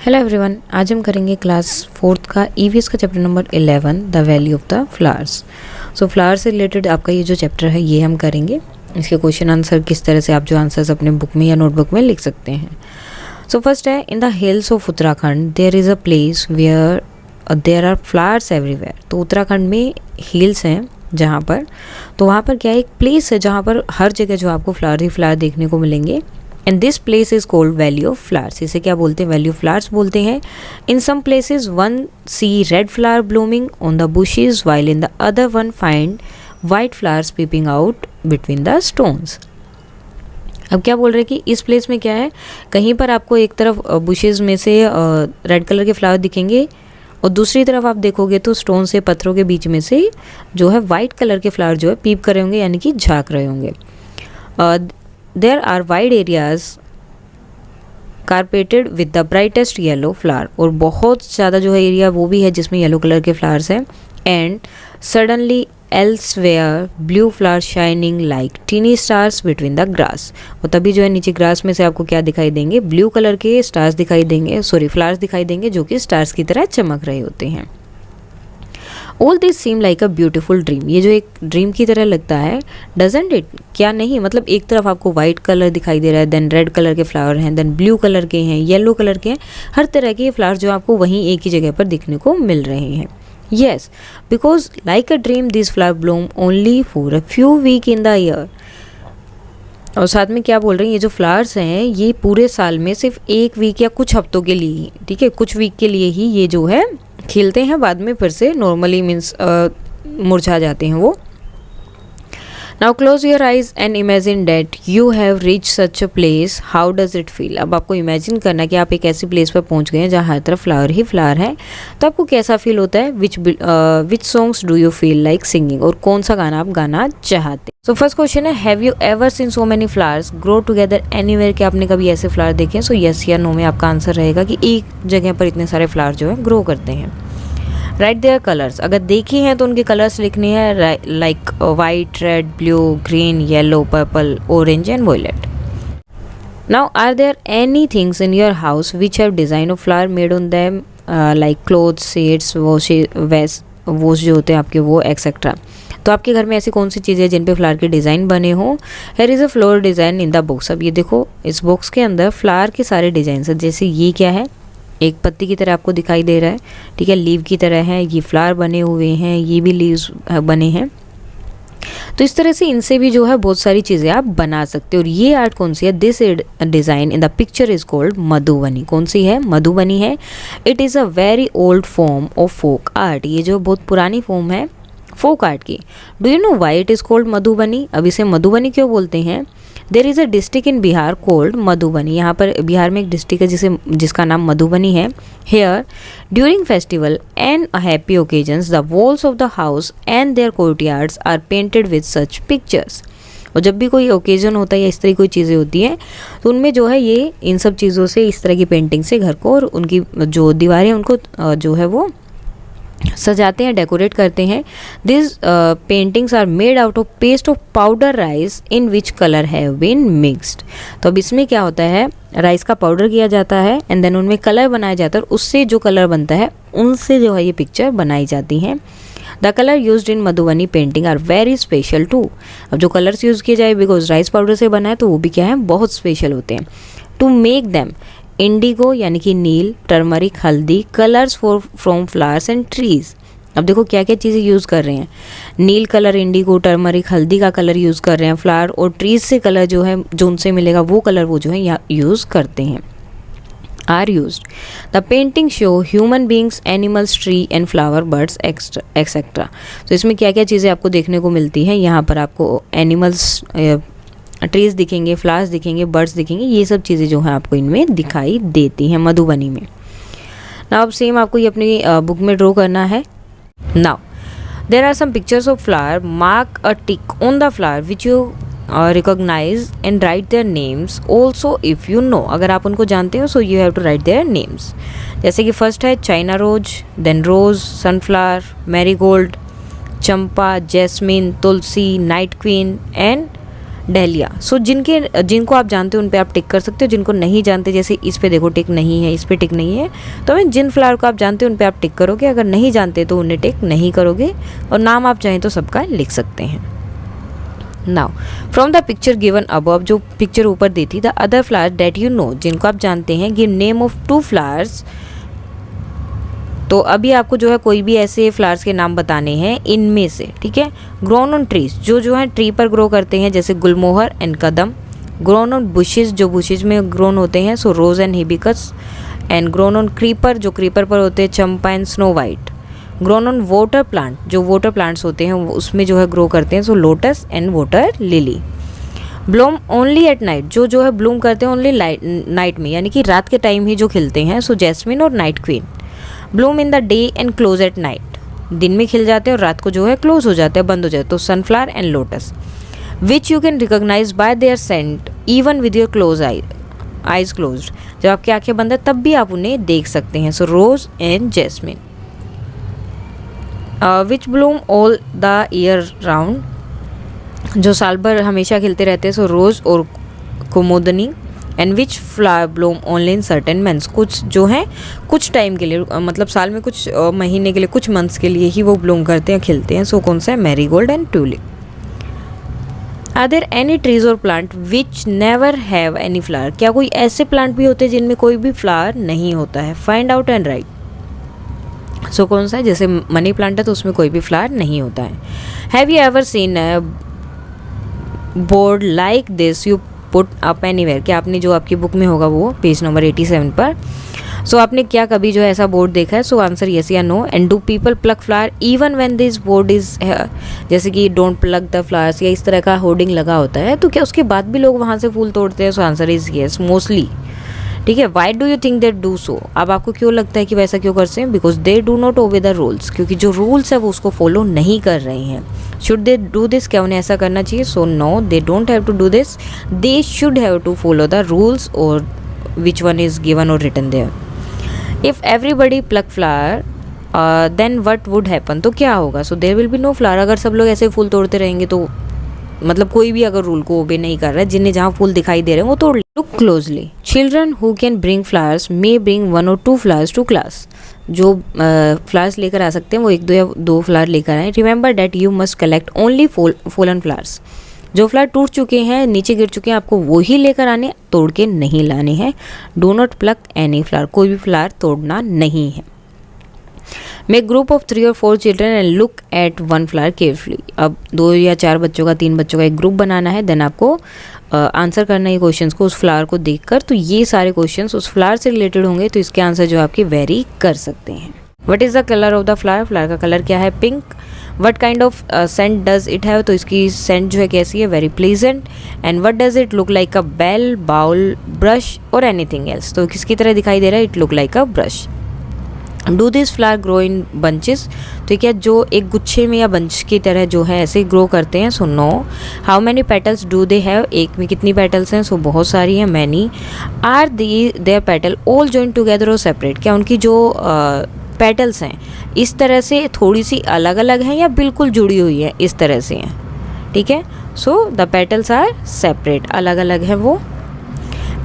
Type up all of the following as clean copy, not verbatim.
Hello everyone, आज हम करेंगे क्लास 4th का ईवीएस का chapter number 11 the value of the flowers. So flower से रिलेटेड आपका ये जो चैप्टर है ये हम करेंगे। इसके क्वेश्चन आंसर किस तरह से आप जो आंसर्स अपने बुक में या नोटबुक में लिख सकते हैं। सो फर्स्ट है, in the hills of Uttarakhand there is a place where there are flowers everywhere. तो उत्तराखंड में हिल्स हैं जहाँ पर, तो वहाँ पर क्या है, एक प्लेस है जहाँ पर हर जगह जो आपको फ्लावर ही फ्लावर देखने को मिलेंगे। And this place is called valley of flowers. इसे क्या बोलते हैं? वैली ऑफ फ्लावर्स बोलते हैं। In some places one see red flower blooming on the bushes while in the other one find white flowers peeping out between the stones. अब क्या बोल रहे हैं कि इस प्लेस में क्या है, कहीं पर आपको एक तरफ बुशेस में से रेड कलर के फ्लावर दिखेंगे और दूसरी तरफ आप देखोगे तो स्टोन से, पत्थरों के बीच में से जो है वाइट कलर के फ्लावर जो है पीप कर रहे होंगे, यानी कि झाँक रहे होंगे। There are wide areas carpeted with the brightest yellow flower। और बहुत ज़्यादा जो है एरिया वो भी है जिसमें येलो कलर के फ्लावर्स हैं। And suddenly elsewhere blue flower shining like tiny stars between the grass. और तभी जो है नीचे ग्रास में से आपको क्या दिखाई देंगे? ब्लू कलर के स्टार्स दिखाई देंगे, फ्लावर्स दिखाई देंगे जो कि स्टार्स की तरह चमक रहे होते हैं। All this seem like a beautiful dream. ये जो एक ड्रीम की तरह लगता है, डजंट इट? क्या नहीं? मतलब एक तरफ आपको वाइट कलर दिखाई दे रहा है, देन रेड कलर के फ्लावर हैं, देन ब्लू कलर के हैं, येलो कलर के हैं, हर तरह के फ्लावर जो आपको वहीं एक ही जगह पर दिखने को मिल रहे हैं। Yes, because like a dream this flower bloom only for a few week in the year. और साथ में क्या बोल रहे हैं, ये जो फ्लावर्स हैं ये पूरे साल में सिर्फ एक वीक या कुछ हफ्तों के लिए ही, ठीक है, कुछ वीक के लिए ही ये जो है खिलते हैं, बाद में फिर से नॉर्मली मीन्स मुरझा जाते हैं वो। Now close your eyes and imagine that you have reach such a place, how does it feel. अब आपको इमेजिन करना है कि आप एक ऐसी प्लेस पर पहुंच गए हैं जहाँ हर तरफ फ्लावर ही फ्लावर है, तो आपको कैसा फील होता है? Which songs do you feel like singing. और कौन सा गाना आप गाना चाहते हैं। सो फर्स्ट क्वेश्चन है, have you ever seen so many flowers grow together anywhere. क्या आपने कभी ऐसे फ्लावर देखे हैं? सो यस या नो में आपका आंसर रहेगा कि एक जगह पर इतने सारे फ्लावर जो है ग्रो करते हैं। Right there colours. अगर देखे हैं तो उनके कलर्स लिखने हैं, like white, red, blue, green, yellow, purple, orange and violet. Now are there any things in your house which have design of flower made on them, like clothes, sets, wash जो होते हैं आपके वो, etcetera. तो आपके घर में ऐसी कौन सी चीज़ें हैं जिन पे फ्लावर के डिज़ाइन बने हों? Here is a floor design in the box. अब ये देखो, इस बॉक्स के अंदर फ्लावर के सारे डिज़ाइन हैं। जैसे ये क्या है, एक पत्ती की तरह आपको दिखाई दे रहा है, ठीक है, लीव की तरह है, ये फ्लावर बने हुए हैं, ये भी लीव्स बने हैं। तो इस तरह से इनसे भी जो है बहुत सारी चीज़ें आप बना सकते हो। और ये आर्ट कौन सी है? This design in the picture is called Madhubani. कौन सी है? मधुबनी है। It is a very old form of folk art. ये जो बहुत पुरानी फॉर्म है फोक आर्ट की। Do you know why it is called Madhubani? अब इसे मधुबनी क्यों बोलते हैं? There is a district in Bihar called Madhubani. यहाँ पर बिहार में एक डिस्ट्रिक्ट है जिसका नाम मधुबनी है। Here during festival and happy occasions the walls of the house and their courtyards are painted with such pictures. और जब भी कोई ओकेजन होता है या इस तरह की कोई चीज़ें होती हैं तो उनमें जो है ये इन सब चीज़ों से, इस तरह की पेंटिंग से घर को और उनकी जो दीवारें उनको जो है वो सजाते हैं, डेकोरेट करते हैं। This paintings are made out of paste of powder rice in which colour have been mixed. तो अब इसमें क्या होता है, राइस का पाउडर किया जाता है एंड देन उनमें कलर बनाया जाता है और उससे जो कलर बनता है उनसे जो है ये पिक्चर बनाई जाती हैं। The colour used in Madhubani painting are very special too. अब जो कलर्स यूज़ किए जाए, बिकॉज राइस पाउडर से बना है तो वो भी क्या है, बहुत स्पेशल होते हैं। टू मेक दैम इंडिगो यानी कि नील, टर्मरिक, हल्दी, colours from flowers and trees. अब देखो क्या क्या चीज़ें यूज़ कर रहे हैं। नील कलर, इंडिगो, टर्मरिक, हल्दी का कलर यूज़ कर रहे हैं फ्लावर, और ट्रीज से कलर जो है, जो उनसे मिलेगा वो कलर वो जो है यहाँ यूज़ करते हैं, are used. The painting show human beings, animals, tree and flower, birds etcetera. तो इसमें क्या क्या चीज़ें आपको देखने को मिलती हैं? यहाँ पर आपको एनिमल्स, ट्रीज दिखेंगे, फ्लावर्स दिखेंगे, बर्ड्स दिखेंगे, ये सब चीज़ें जो हैं आपको इनमें दिखाई देती हैं मधुबनी में। नाउ अब सेम आपको ये अपनी बुक में ड्रॉ करना है। Now there are some pictures of flower, mark a tick on the flower which you recognise and write their names also if you know. अगर आप उनको जानते हो so you have to write their names. जैसे कि first है China rose, then rose, sunflower, marigold, champa, jasmine, tulsi, night queen and dahlia. So जिनको आप जानते हो उन पे आप टिक कर सकते हो, जिनको नहीं जानते जैसे इस पे देखो टिक नहीं है, इस पे टिक नहीं है, तो जिन फ्लावर को आप जानते हो उन पे आप टिक करोगे, अगर नहीं जानते तो उन्हें टिक नहीं करोगे, और नाम आप चाहें तो सबका लिख सकते हैं। Now from the picture given above, जो पिक्चर ऊपर दी थी, the other flower that you know, जिनको आप जानते हैं, गिव नेम ऑफ 2 फ्लावर्स। तो अभी आपको जो है कोई भी ऐसे फ्लावर्स के नाम बताने हैं इनमें से, ठीक है। ग्रोन ऑन ट्रीज, जो है ट्री पर ग्रो करते हैं, जैसे gulmohar and kadam. Grown on bushes, जो बुशेज में ग्रोन होते हैं, so rose and hibiscus. And grown on creeper, जो क्रीपर पर होते हैं, champa and snow white. Grown on water plant, जो वाटर प्लांट्स होते हैं उसमें जो है ग्रो करते हैं, so lotus and water lily. Bloom only at night, जो है ब्लूम करते हैं ओनली नाइट में, यानी कि रात के टाइम ही जो खिलते हैं, सो जैस्मिन और night queen. Bloom in the day and close at night, दिन में खिल जाते हैं और रात को जो है क्लोज हो जाते हैं, बंद हो जाते हैं, तो sunflower and lotus. Which you can recognise by their scent even with your close eyes closed, जब आपकी आंखें बंद है तब भी आप उन्हें देख सकते हैं, so rose and jasmine. Which bloom all the year round, जो साल भर हमेशा खिलते रहते हैं, सो रोज और कुमुदनी। And which flower bloom only in certain months, कुछ जो हैं कुछ टाइम के लिए, मतलब साल में कुछ महीने के लिए, कुछ मंथ्स के लिए ही वो ब्लूम करते हैं, खिलते हैं, सो कौन सा है, marigold and tulip. Are there any trees और plant which never have any flower, क्या कोई ऐसे प्लांट भी होते हैं जिनमें कोई भी फ्लावर नहीं होता है, फाइंड आउट एंड राइट। सो कौन सा है, जैसे मनी प्लांट है तो उसमें कोई भी फ्लावर नहीं होता है। Have you ever scene board like this you put up anywhere, क्या आपने जो आपकी बुक में होगा वो पेज नंबर 87 पर, सो आपने क्या कभी जो है ऐसा बोर्ड देखा है, सो आंसर यस या no. And do people pluck flower even when this board is, जैसे कि डोंट प्लक द फ्लावर्स या इस तरह का होर्डिंग लगा होता है, तो क्या उसके बाद भी लोग वहाँ से फूल तोड़ते हैं, so answer is yes mostly, ठीक है। Why do you think that do so, अब आपको क्यों लगता है कि वैसा क्यों करते हैं, because they do not obey the rules, क्योंकि जो रूल्स है वो उसको फॉलो नहीं कर रहे हैं। शुड दे डू दिस, क्या उन्हें ऐसा करना चाहिए, so no they don't have to do this, they should have to follow the rules और विच वन इज गिवन और written there. If everybody pluck flower then what would happen, तो क्या होगा, so there will be no flower, अगर सब लोग ऐसे फूल तोड़ते रहेंगे तो मतलब कोई भी अगर रूल को ओबे नहीं कर रहा है, जिन्हें जहाँ फूल दिखाई दे रहे हैं वो तोड़ ले। Look closely, children who can bring flowers may bring 1 or 2 flowers to class, जो फ्लावर्स लेकर आ सकते हैं वो 1 या 2 फ्लावर लेकर आए। Remember that you must collect only fallen flowers, जो फ्लावर टूट चुके हैं, नीचे गिर चुके हैं, आपको वो ही लेकर आने, तोड़ के नहीं लाने हैं। Do not plug any flower, कोई भी फ्लावर तोड़ना नहीं है। Make group of 3 or 4 children and look at 1 flower carefully, अब 2 या 4 बच्चों का, 3 बच्चों का एक ग्रुप बनाना है, देन आपको आंसर करना है क्वेश्चंस को उस फ्लावर को देखकर। तो ये सारे क्वेश्चंस उस फ्लावर से रिलेटेड होंगे, तो इसके आंसर जो आपके वेरी कर सकते हैं। What is the colour of the flower, flower का कलर क्या है, pink. What kind of scent does it have, तो इसकी सेंट जो है कैसी है, very pleasant. And what does it look like, a bell, bowl, brush और एनीथिंग एल्स, तो किसकी तरह दिखाई दे रहा है, it look like a brush. Do this flower grow in bunches, तो क्या जो एक गुच्छे में या बंच की तरह जो है ऐसे ग्रो करते हैं, so no. How many petals do they have, एक में कितनी पेटल्स हैं, सो बहुत सारी हैं, many. Are there petal all joint together और सेपरेट, क्या उनकी जो पेटल्स हैं इस तरह से थोड़ी सी अलग अलग हैं या बिल्कुल जुड़ी हुई है, इस तरह से हैं, ठीक है। So the petals are separate, अलग अलग है वो।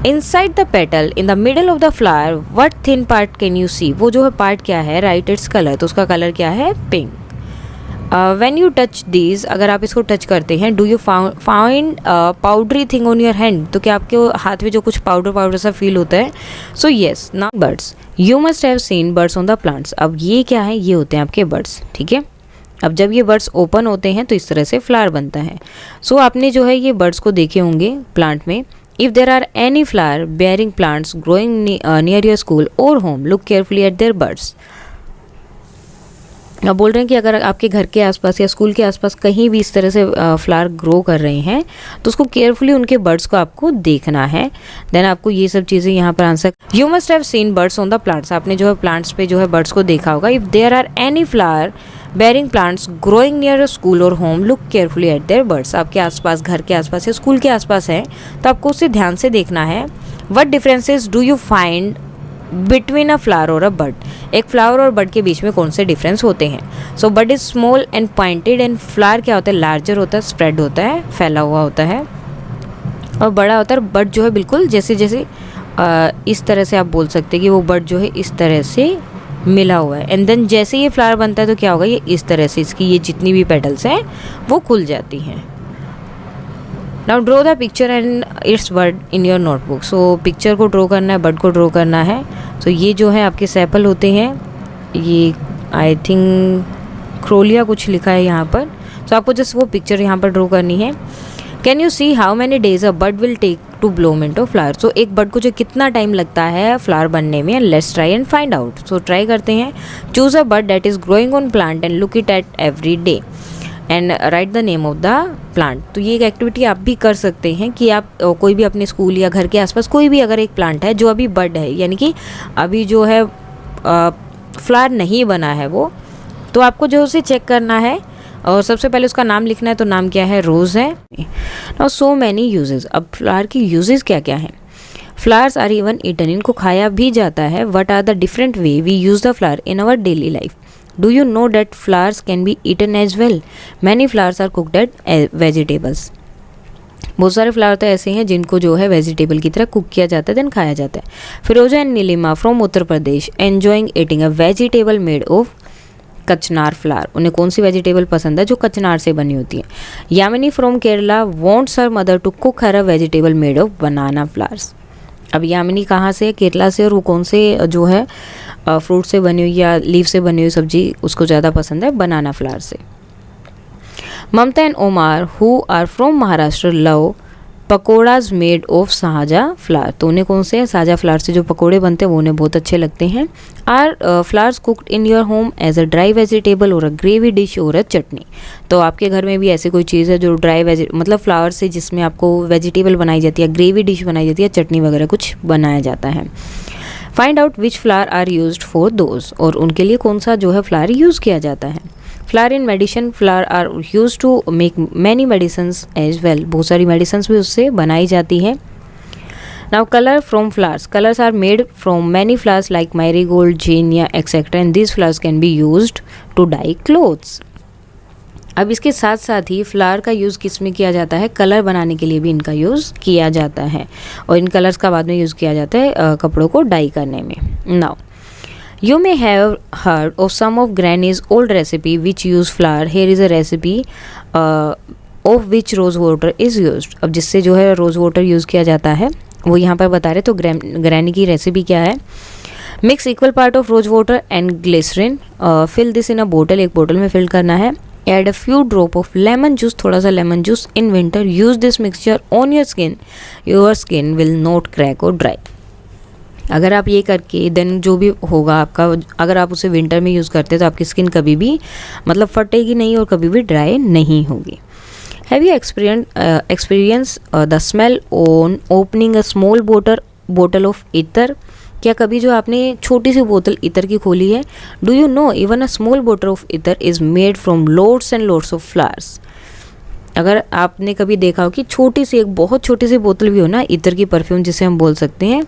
Inside the petal in the middle of the flower what thin part can you see, वो जो है पार्ट क्या है, राइट इट्स कलर, तो उसका कलर क्या है, pink. When you touch these, अगर आप इसको टच करते हैं, do you find powdery thing on your hand, तो क्या आपके हाथ में जो कुछ पाउडर पाउडर सा फील होता है, so yes. Now birds, you must have seen birds on the plants, अब ये क्या है, ये होते हैं आपके बर्ड्स, ठीक है। अब जब ये बर्ड्स ओपन होते हैं तो इस तरह से फ्लावर बनता है। सो आपने जो है ये बर्ड्स को देखे होंगे प्लांट में। If there are any flower bearing plants growing near your school or home, look carefully at their buds. अब बोल रहे हैं कि अगर आपके घर के आसपास या स्कूल के आसपास कहीं भी इस तरह से फ्लावर ग्रो कर रहे हैं तो उसको केयरफुली उनके बर्ड्स को आपको देखना है, देन आपको ये सब चीज़ें यहाँ पर answer. You must have seen birds on the plants, आपने जो है प्लांट्स पे जो है बर्ड्स को देखा होगा। If there are any flower bearing plants growing near a school और home, look carefully at their birds, आपके आसपास, घर के आसपास या स्कूल के आसपास है तो आपको उसे ध्यान से देखना है। What differences do you find between a flower और अ बर्ड, एक फ्लावर और बर्ड के बीच में कौन से डिफरेंस होते हैं। So bird is small and pointed and flower क्या होता है, लार्जर होता है, स्प्रेड होता है, फैला हुआ होता है। और बड़ा होता है बड जो है बिल्कुल जैसे जैसे इस तरह से आप बोल सकते हैं कि वो बड जो है इस तरह से मिला हुआ है। एंड देन जैसे ये फ्लावर बनता है तो क्या होगा, ये इस तरह से इसकी ये जितनी भी पेटल्स हैं वो खुल जाती हैं। Now draw the picture and it's bird in your notebook. So picture को ड्रॉ करना है, बर्ड को ड्रॉ करना है। सो ये जो है आपके सेपल होते हैं, ये आई थिंक क्रोलिया कुछ लिखा है यहाँ पर। तो आपको जस्ट वो पिक्चर यहाँ पर ड्रॉ करनी है। Can you see how many days a bird will take to bloom into flower. So एक बर्ड को जो कितना टाइम लगता है फ्लावर बनने में, let's try and find out. So try करते हैं। Choose a bird that is growing on plant and look it at every day and write the name of the plant. तो ये एक एक्टिविटी आप भी कर सकते हैं कि आप कोई भी अपने स्कूल या घर के आसपास कोई भी अगर एक प्लांट है जो अभी बर्ड है, यानी कि अभी जो है फ्लावर नहीं बना है वो, तो आपको जो उसे चेक करना है और सबसे पहले उसका नाम लिखना है। तो नाम क्या है, रोज़ है। Now so many uses. अब फ्लावर की यूजेस क्या क्या हैं। फ्लावर्स आर इवन ईटन, इनको खाया भी जाता है। What are the different way we use the flower in our daily life. Do you know that flowers can be eaten as well. Many flowers are cooked at vegetables. बहुत सारे flower तो ऐसे हैं जिनको जो है वेजिटेबल की तरह कुक किया जाता है, देन खाया जाता है। Firoza and Nilima from Uttar Pradesh enjoying eating a vegetable made of kachnar flower. उन्हें कौन सी वेजिटेबल पसंद है, जो कचनार से बनी होती है। Yamini from Kerala wants her mother to cook her a vegetable made of banana flowers. अब यामिनी कहाँ से है, केरला से, और वो कौन से जो है फ्रूट से बनी हुई या लीफ से बनी हुई सब्जी उसको ज़्यादा पसंद है, बनाना फ्लावर से। Mamta and Omar who are from Maharashtra love pakodas made of saja flower. तो उन्हें कौन से साजा फ्लावर से जो पकोड़े बनते हैं वो उन्हें बहुत अच्छे लगते हैं। Are flowers cooked in your home as a dry vegetable और अ ग्रेवी डिश और अ चटनी। तो आपके घर में भी ऐसी कोई चीज़ है जो ड्राई मतलब फ्लावर से जिसमें आपको वेजिटेबल बनाई जाती है, ग्रेवी डिश बनाई जाती है, चटनी वगैरह कुछ बनाया जाता है। Find out which flower are used for those. और उनके लिए कौन सा जो है फ्लावर यूज़ किया जाता है। Flower in medicine, flower are use to make many medicines as well. बहुत सारी मेडिसन्स भी उससे बनाई जाती है। Now colour from flowers, colours are made from many flowers like marigold, zinnia etcetera and these flowers can be used to dye clothes. अब इसके साथ साथ ही फ्लावर का यूज़ किस में किया जाता है, कलर बनाने के लिए भी इनका यूज़ किया जाता है और इन कलर्स का बाद में यूज़ किया जाता है कपड़ों को डाई करने में। Now you may have heard of some of Granny's old recipe which use flour. Here is a recipe of which rose water is used. अब जिससे जो है रोज़ वाटर यूज़ किया जाता है वो यहाँ पर बता रहे। तो ग्रैनी की रेसिपी क्या है। Mix equal part of rose water and glycerine, fill this in a bottle, एक बोतल में फिल करना है। Add a few drop of lemon juice, थोड़ा सा lemon juice in winter. Use this mixture on your skin will not crack और dry. अगर आप ये करके देन जो भी होगा आपका, अगर आप उसे विंटर में यूज़ करते हैं तो आपकी स्किन कभी भी मतलब फटेगी नहीं और कभी भी ड्राई नहीं होगी। Have you experience the smell on opening a small बोतल ऑफ इतर। क्या कभी जो आपने छोटी सी बोतल इतर की खोली है। Do you no even a small बोतल ऑफ इतर is made from loads and loads of flowers. अगर आपने कभी देखा हो कि छोटी सी, एक बहुत छोटी सी बोतल भी हो ना इतर की, परफ्यूम जिसे हम बोल सकते हैं,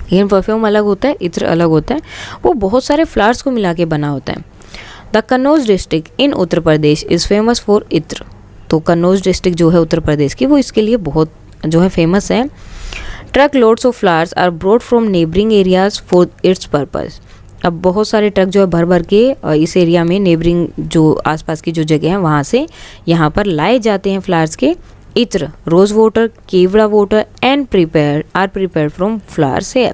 लेकिन परफ्यूम अलग होता है, इत्र अलग होता है, वो बहुत सारे फ्लावर्स को मिला के बना होता है। The Kannauj district in Uttar Pradesh is famous for इत्र। तो कन्नौज डिस्ट्रिक्ट जो है उत्तर प्रदेश की, वो इसके लिए बहुत जो है फेमस है। Truck loads of flowers are brought from neighbouring areas for its purpose. अब बहुत सारे ट्रक जो है भर भर के इस एरिया में, नेबरिंग जो आसपास की जो जगह हैं वहाँ से यहाँ पर लाए जाते हैं फ्लावर्स के। इत्र, रोज़ वाटर, केवड़ा water and prepare from flowers है।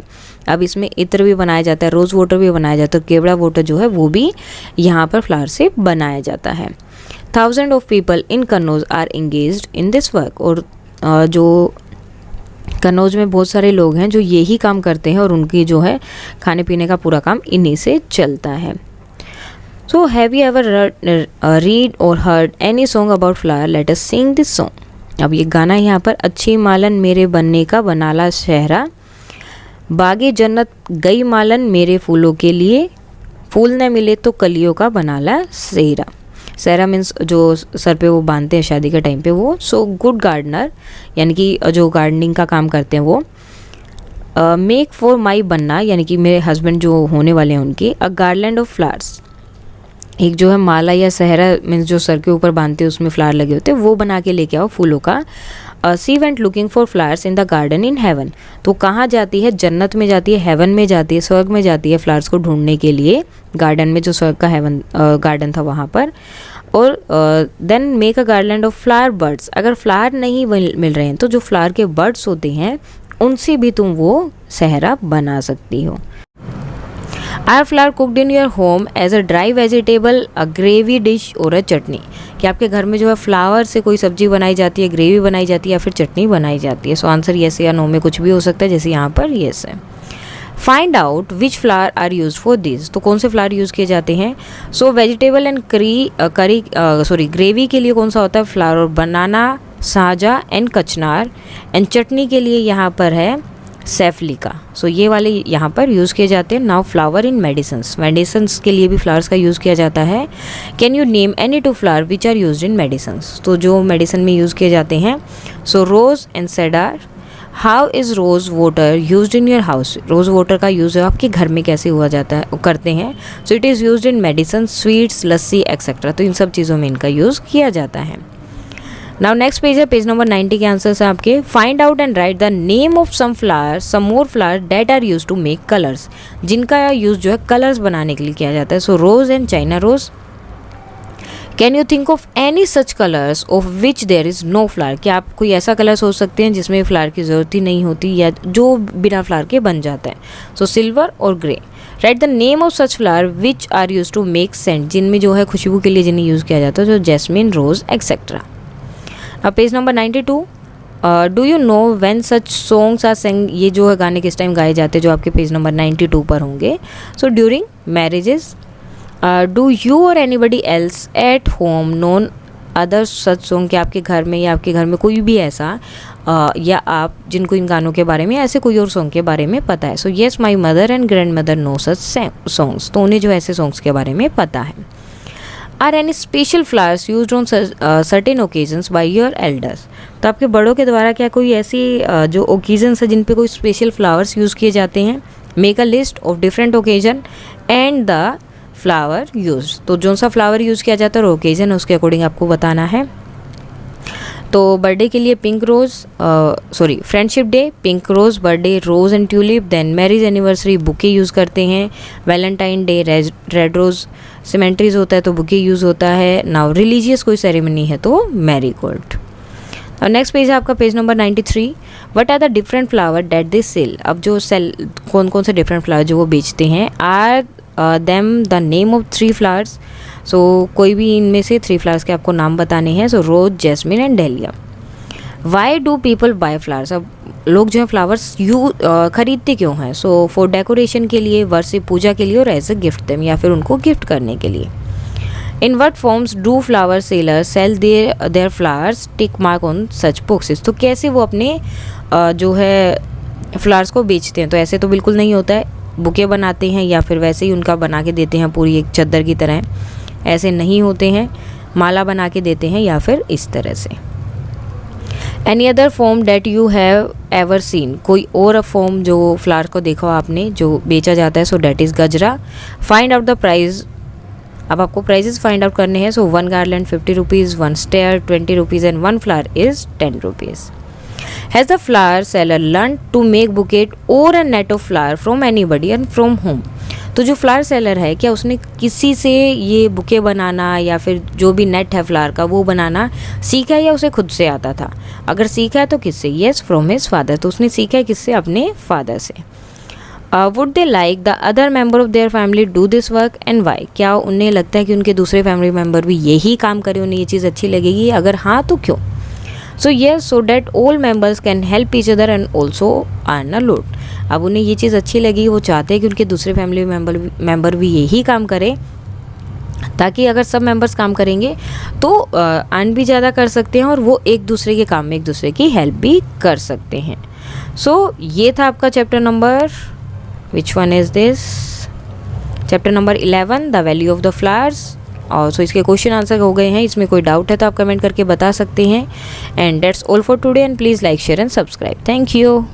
अब इसमें इत्र भी बनाया जाता है, रोज़ वाटर भी बनाया जाता है, केवड़ा वाटर जो है वो भी यहाँ पर फ्लावर से बनाया जाता है। Thousand of people in Kannauj are engaged in this work. और जो कन्नौज में बहुत सारे लोग हैं जो यही काम करते हैं और उनकी जो है खाने पीने का पूरा काम इन्हीं से चलता है। So have you ever read और heard any song about flower, let us sing this song. अब ये गाना यहाँ पर, अच्छी मालन मेरे बनने का बनाला शहरा, बागे जन्नत गई मालन मेरे फूलों के लिए, फूल न मिले तो कलियों का बनाला सेहरा। सेहरा मीन्स जो सर पे वो बांधते हैं शादी के टाइम पे वो। सो गुड गार्डनर यानी कि जो गार्डनिंग का काम करते हैं वो। मेक फॉर माई बनना यानी कि मेरे हस्बैंड जो होने वाले हैं उनकी, अ गार्लैंड ऑफ फ्लावर्स, एक जो है माला या सहरा मीन्स जो सर के ऊपर बांधते हैं उसमें फ्लावर लगे होते हैं, वो बना के लेके आओ फूलों का she went looking for flowers in the garden in heaven. तो कहाँ जाती है? जन्नत में जाती है, हेवन में जाती है, स्वर्ग में जाती है फ्लावर्स को ढूंढने के लिए, गार्डन में जो स्वर्ग का हेवन गार्डन था वहाँ पर। और then make a garland of flower birds. अगर फ्लावर नहीं मिल रहे हैं तो जो फ्लावर के बर्ड्स होते हैं उनसे भी तुम वो सेहरा बना सकती हो। Are flower cooked in your home as a dry vegetable, a gravy dish और अ चटनी। कि आपके घर में जो है फ्लावर से कोई सब्जी बनाई जाती है, ग्रेवी बनाई जाती है या फिर चटनी बनाई जाती है। सो आंसर येस या नो में कुछ भी हो सकता है, जैसे यहाँ पर येस है। Find out which flower are use for this. तो कौन से फ्लावर यूज़ किए जाते हैं? सो वेजिटेबल एंड ग्रेवी के लिए कौन सा होता है? फ्लावर। और बनाना, साजा एंड कचनार। एंड चटनी के लिए यहाँ पर है सेफलिका। सो ये वाले यहाँ पर यूज़ किए जाते हैं। नाउ फ्लावर इन मेडिसिन्स के लिए भी फ्लावर्स का यूज़ किया जाता है। Can you name any two flower which are use in medicines. तो जो मेडिसिन में यूज़ किए जाते हैं, so rose and cedar. How is rose water use in your house. Rose water का यूज़ आपके घर में कैसे हुआ जाता है, करते हैं? So it is use in medicine, sweets, lassi etcetera. तो इन सब चीज़ों में इनका यूज़ किया जाता है। नाउ नेक्स्ट पेज है, पेज नंबर 90 के आंसर्स हैं आपके। Find out and write the name of some flower, some more flower that are use to make colours. जिनका यूज़ जो है कलर्स बनाने के लिए किया जाता है। So rose and China rose. Can you think of any such colours of which there is no flower. क्या आप कोई ऐसा कलर सोच सकते हैं जिसमें फ्लावर की ज़रूरत ही नहीं होती या जो बिना फ्लावर के बन जाता है? सो सिल्वर और grey. Write the name of such flower which are use to make scent. जिनमें जो है खुशबू के लिए जिन्हें यूज़ किया जाता है, जो जैस्मिन, रोज़ एक्सेट्रा। अब page number 92, do you know when such songs are sung. ये जो है गाने किस टाइम गाए जाते हैं, जो आपके पेज नंबर 92 पर होंगे। So during marriages. Do you और anybody else at home known other such song. कि आपके घर में या आपके घर में कोई भी ऐसा या आप जिनको इन गानों के बारे में ऐसे कोई और सॉन्ग के बारे में पता है। So yes my mother and grandmother know such songs. तो उन्हें जो ऐसे सॉन्ग्स के बारे में पता है। Are any special flowers use on certain occasions by your elders. तो आपके बड़ों के द्वारा क्या कोई ऐसी जो ओकेजन्स है जिन पे कोई स्पेशल फ्लावर्स यूज़ किए जाते हैं? Make a list of different occasion and the flower use. तो जो सा फ्लावर यूज़ किया जाता है और ओकेजन उसके अकॉर्डिंग आपको बताना है। तो बर्थडे के लिए pink rose, friendship day pink rose, birthday rose and tulip. Then marriage anniversary bouquet use करते हैं। Valentine day red rose. Cemeteries होता है तो बुके यूज़ होता है। नाउ रिलीजियस कोई सेरेमनी है तो मैरीगोल्ड। और नेक्स्ट पेज है आपका page number 93। What are the different flower that they sell. अब जो सेल कौन कौन से डिफरेंट फ्लावर जो वो बेचते हैं? Are them the name of 3 flowers. So कोई भी इनमें से 3 फ्लावर्स के आपको नाम बताने हैं। So rose, jasmine and dahlia. Why do people buy flowers. अब लोग जो है फ्लावर्स खरीदते क्यों हैं? सो फॉर डेकोरेशन के लिए, वर्षिप पूजा के लिए, और एज अ गिफ्ट देम या फिर उनको गिफ्ट करने के लिए। In what forms do flower seller sell their flowers tick mark on such boxes. तो कैसे वो अपने जो है फ्लावर्स को बेचते हैं? तो ऐसे तो बिल्कुल नहीं होता है। बुके बनाते हैं या फिर वैसे ही उनका बना के देते हैं पूरी एक चादर की तरह, ऐसे नहीं होते हैं। माला बना के देते हैं या फिर इस तरह से। Any other form that you have ever seen. कोई और फॉर्म जो फ्लावर को देखा हो आपने जो बेचा जाता है, so that is gajra. Find out the price. अब आपको प्राइजेस फाइंड आउट करने हैं। So 1 garland 50 rupees, 1 stair 20 rupees and 1 flower is 10 rupees. Has the flower seller learned to make bouquet or a net of flower from anybody and from whom? तो जो flower seller है क्या उसने किसी से ये बुके बनाना या फिर जो भी नेट है फ्लावर का वो बनाना सीखा है या उसे खुद से आता था? अगर सीखा है तो किससे? Yes, from his father. तो उसने सीखा है किससे? अपने फादर से। Would they like the other member of their family do this work and why. क्या उन्हें लगता है कि उनके दूसरे फैमिली मेंबर भी यही काम करें, उन्हें ये चीज़ अच्छी लगेगी? अगर हाँ तो क्यों? So yes, so that all members can help each other and also earn a lot. अब उन्हें ये चीज़ अच्छी लगी, वो चाहते हैं कि उनके दूसरे फैमिली मेंबर भी यही काम करें, ताकि अगर सब मेंबर्स काम करेंगे तो अर्न भी ज़्यादा कर सकते हैं और वो एक दूसरे के काम में एक दूसरे की हेल्प भी कर सकते हैं। सो ये था आपका chapter number, which one is this? Chapter number 11, the value of the flowers. और सो इसके क्वेश्चन आंसर हो गए हैं। इसमें कोई डाउट है तो आप कमेंट करके बता सकते हैं। And that's all for today and please like, share and subscribe. Thank you.